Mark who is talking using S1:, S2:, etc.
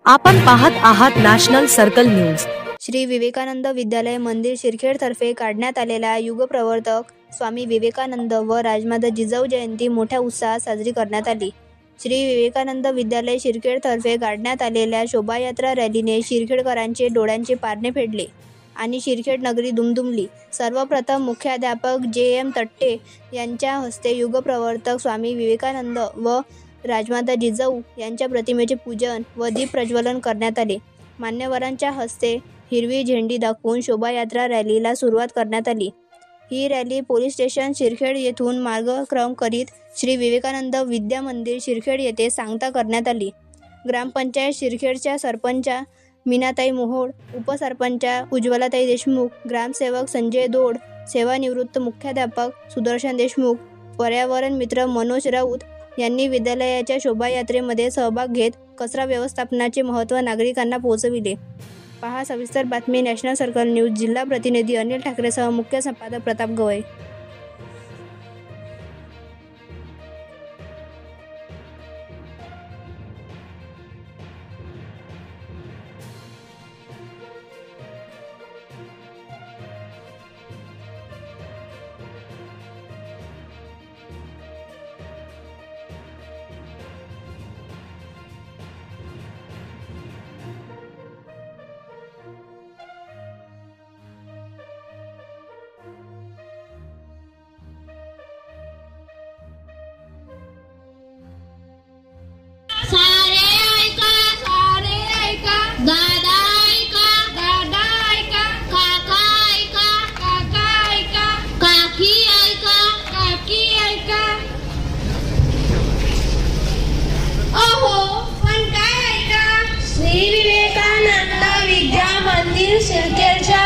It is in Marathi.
S1: आपण पाहत आहात national circle news.
S2: Shri Vivekanand Vidyalaya Mandir शिरखेड तर्फे काढण्यात आलेल्या युगप्रवर्तक स्वामी विवेकानंद व राजमाता जिजाऊ जयंती मोठ्या उत्साहात साजरी करण्यात आली। श्री विवेकानंद विद्यालय शिरखेड तर्फे काढण्यात आलेल्या शोभायात्रा रॅलीने शिरखेडकरांचे डोळ्यांचे पारणे फेडले आणि शिरखेड नगरी दुमदुमली। सर्वप्रथम मुख्याध्यापक जे.एम. तट्टे यांच्या हस्ते युगप्रवर्तक स्वामी विवेकानंद व राजमाता जिजाऊ यांच्या प्रतिमेचे पूजन व दीप प्रज्वलन करण्यात आले। मान्यवरांच्या हस्ते हिरवी झेंडी दाखवून शोभायात्रा रॅलीला सुरुवात करण्यात आली। ही रॅली पोलीस स्टेशन शिरखेड येथून मार्गक्रमण करीत श्री विवेकानंद विद्या मंदिर शिरखेड येथे सांगता करण्यात आली। ग्रामपंचायत शिरखेडच्या सरपंचा मीनाताई मोहोळ, उपसरपंचा उज्ज्वलाताई देशमुख, ग्रामसेवक संजय दोड, सेवानिवृत्त मुख्याध्यापक सुदर्शन देशमुख, पर्यावरण मित्र मनोज राऊत यांनी विद्यालयाच्या शोभायात्रेमध्ये सहभाग घेत कचरा व्यवस्थापनाचे महत्त्व नागरिकांना पोहोचविले। पहा सविस्तर बातमी। National circle news. जिल्हा प्रतिनिधी अनिल ठाकरेसह मुख्य संपादक प्रताप गवई।
S3: सारे ऐका दादा ऐका काका ऐका काकी ऐका अहो पण काय ऐका। श्री विवेकानंद विद्या मंदिर शिरखेडच्या